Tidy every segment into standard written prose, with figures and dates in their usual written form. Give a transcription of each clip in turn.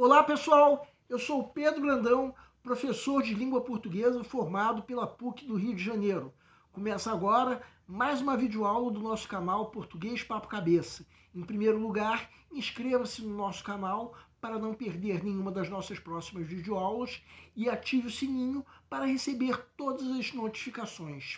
Olá pessoal, eu sou o Pedro Brandão, professor de língua portuguesa formado pela PUC do Rio de Janeiro. Começa agora mais uma videoaula do nosso canal Português Papo Cabeça. Em primeiro lugar, inscreva-se no nosso canal para não perder nenhuma das nossas próximas videoaulas e ative o sininho para receber todas as notificações.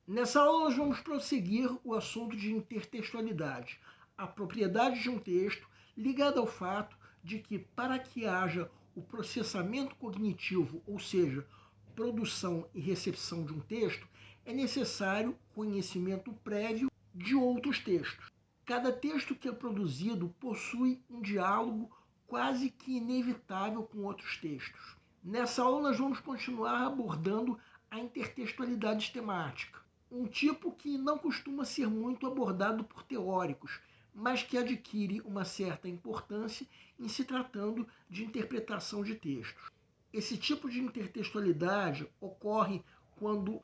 Nessa aula nós vamos prosseguir o assunto de intertextualidade, a propriedade de um texto ligada ao fato de que, para que haja o processamento cognitivo, ou seja, produção e recepção de um texto, é necessário conhecimento prévio de outros textos. Cada texto que é produzido possui um diálogo quase que inevitável com outros textos. Nessa aula nós vamos continuar abordando a intertextualidade temática, um tipo que não costuma ser muito abordado por teóricos, mas que adquire uma certa importância em se tratando de interpretação de textos. Esse tipo de intertextualidade ocorre quando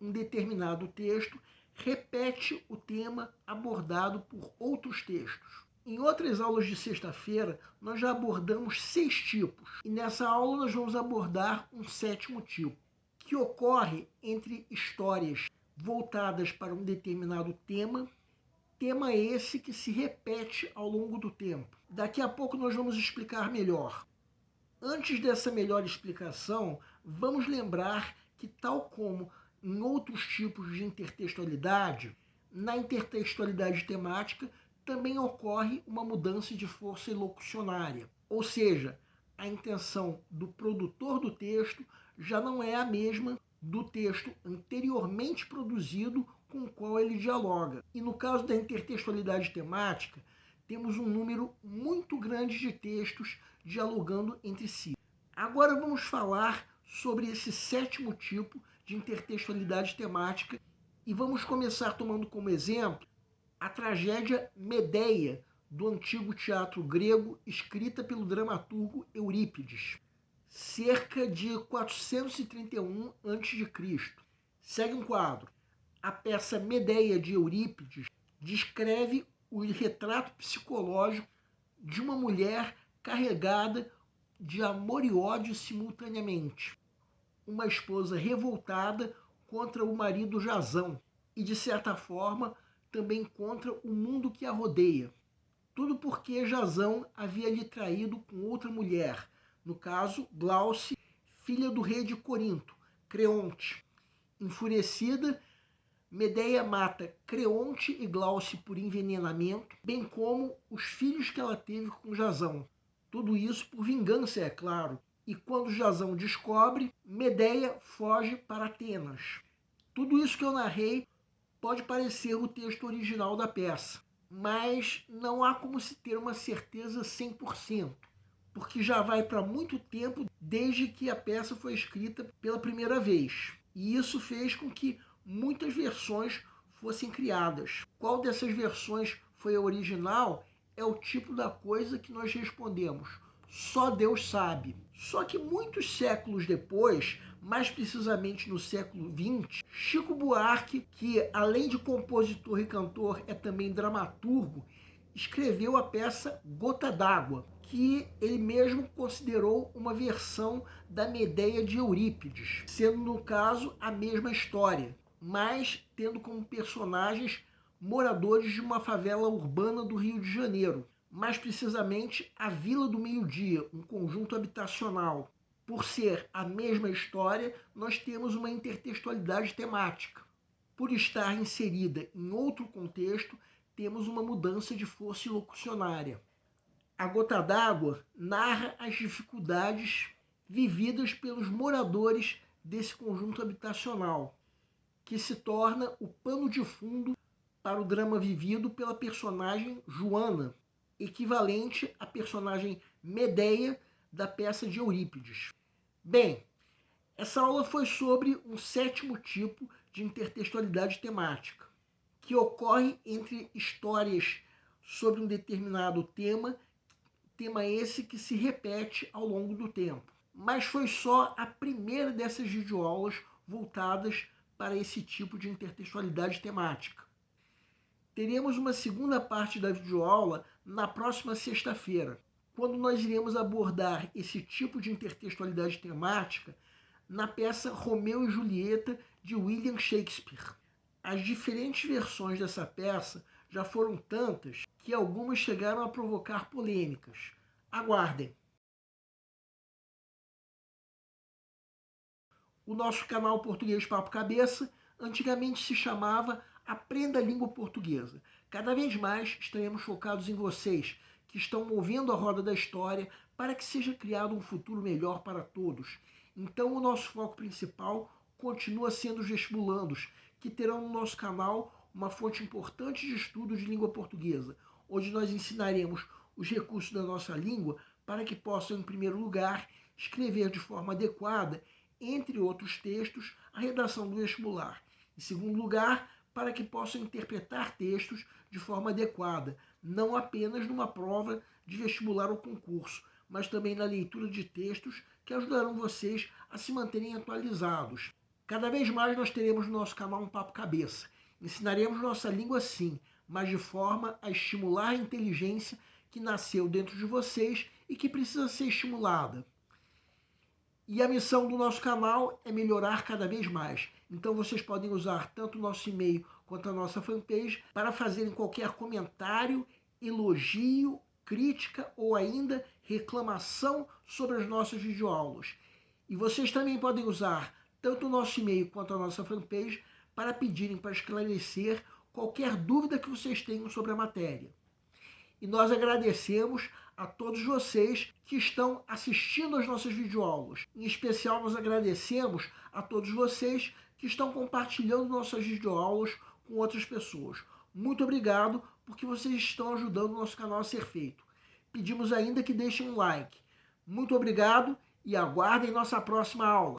um determinado texto repete o tema abordado por outros textos. Em outras aulas de sexta-feira, nós já abordamos 6 tipos, e nessa aula nós vamos abordar um 7º tipo, que ocorre entre histórias voltadas para um determinado tema esse que se repete ao longo do tempo. Daqui a pouco nós vamos explicar melhor. Antes dessa melhor explicação, vamos lembrar que, tal como em outros tipos de intertextualidade, na intertextualidade temática também ocorre uma mudança de força locucionária, ou seja, a intenção do produtor do texto já não é a mesma do texto anteriormente produzido com o qual ele dialoga. E no caso da intertextualidade temática, temos um número muito grande de textos dialogando entre si. Agora vamos falar sobre esse 7º tipo de intertextualidade temática e vamos começar tomando como exemplo a tragédia Medeia, do antigo teatro grego, escrita pelo dramaturgo Eurípides, cerca de 431 a.C. Segue um quadro. A peça Medeia de Eurípides descreve o retrato psicológico de uma mulher carregada de amor e ódio simultaneamente. Uma esposa revoltada contra o marido Jasão e, de certa forma, também contra o mundo que a rodeia. Tudo porque Jasão havia lhe traído com outra mulher, no caso, Glauce, filha do rei de Corinto, Creonte. Enfurecida, Medeia mata Creonte e Glauce por envenenamento, bem como os filhos que ela teve com Jasão. Tudo isso por vingança, é claro. E quando Jasão descobre, Medeia foge para Atenas. Tudo isso que eu narrei pode parecer o texto original da peça, mas não há como se ter uma certeza 100%, porque já vai para muito tempo desde que a peça foi escrita pela primeira vez. E isso fez com que muitas versões fossem criadas. Qual dessas versões foi a original é o tipo da coisa que nós respondemos: só Deus sabe. Só que muitos séculos depois, mais precisamente no século XX, Chico Buarque, que além de compositor e cantor é também dramaturgo, escreveu a peça Gota d'Água, que ele mesmo considerou uma versão da Medeia de Eurípides, sendo no caso a mesma história, mas tendo como personagens moradores de uma favela urbana do Rio de Janeiro, mais precisamente a Vila do Meio-Dia, um conjunto habitacional. Por ser a mesma história, nós temos uma intertextualidade temática. Por estar inserida em outro contexto, temos uma mudança de força locucionária. A Gota d'Água narra as dificuldades vividas pelos moradores desse conjunto habitacional, que se torna o pano de fundo para o drama vivido pela personagem Joana, equivalente à personagem Medeia da peça de Eurípides. Bem, essa aula foi sobre um 7º tipo de intertextualidade temática, que ocorre entre histórias sobre um determinado tema esse que se repete ao longo do tempo. Mas foi só a primeira dessas videoaulas voltadas para esse tipo de intertextualidade temática. Teremos uma segunda parte da videoaula na próxima sexta-feira, quando nós iremos abordar esse tipo de intertextualidade temática na peça Romeu e Julieta, de William Shakespeare. As diferentes versões dessa peça já foram tantas que algumas chegaram a provocar polêmicas. Aguardem! O nosso canal Português Papo Cabeça antigamente se chamava Aprenda a Língua Portuguesa. Cada vez mais estaremos focados em vocês, que estão movendo a roda da história para que seja criado um futuro melhor para todos. Então o nosso foco principal continua sendo os vestibulandos, que terão no nosso canal uma fonte importante de estudo de língua portuguesa, onde nós ensinaremos os recursos da nossa língua para que possam, em primeiro lugar, escrever de forma adequada, entre outros textos, a redação do vestibular. Em segundo lugar, para que possam interpretar textos de forma adequada, não apenas numa prova de vestibular ou concurso, mas também na leitura de textos que ajudarão vocês a se manterem atualizados. Cada vez mais nós teremos no nosso canal um Papo Cabeça. Ensinaremos nossa língua sim, mas de forma a estimular a inteligência que nasceu dentro de vocês e que precisa ser estimulada. E a missão do nosso canal é melhorar cada vez mais. Então vocês podem usar tanto o nosso e-mail quanto a nossa fanpage para fazerem qualquer comentário, elogio, crítica ou ainda reclamação sobre as nossas videoaulas. E vocês também podem usar tanto o nosso e-mail quanto a nossa fanpage para pedirem para esclarecer qualquer dúvida que vocês tenham sobre a matéria. E nós agradecemos a todos vocês que estão assistindo às nossas videoaulas. Em especial, nós agradecemos a todos vocês que estão compartilhando nossas videoaulas com outras pessoas. Muito obrigado, porque vocês estão ajudando o nosso canal a ser feito. Pedimos ainda que deixem um like. Muito obrigado e aguardem nossa próxima aula.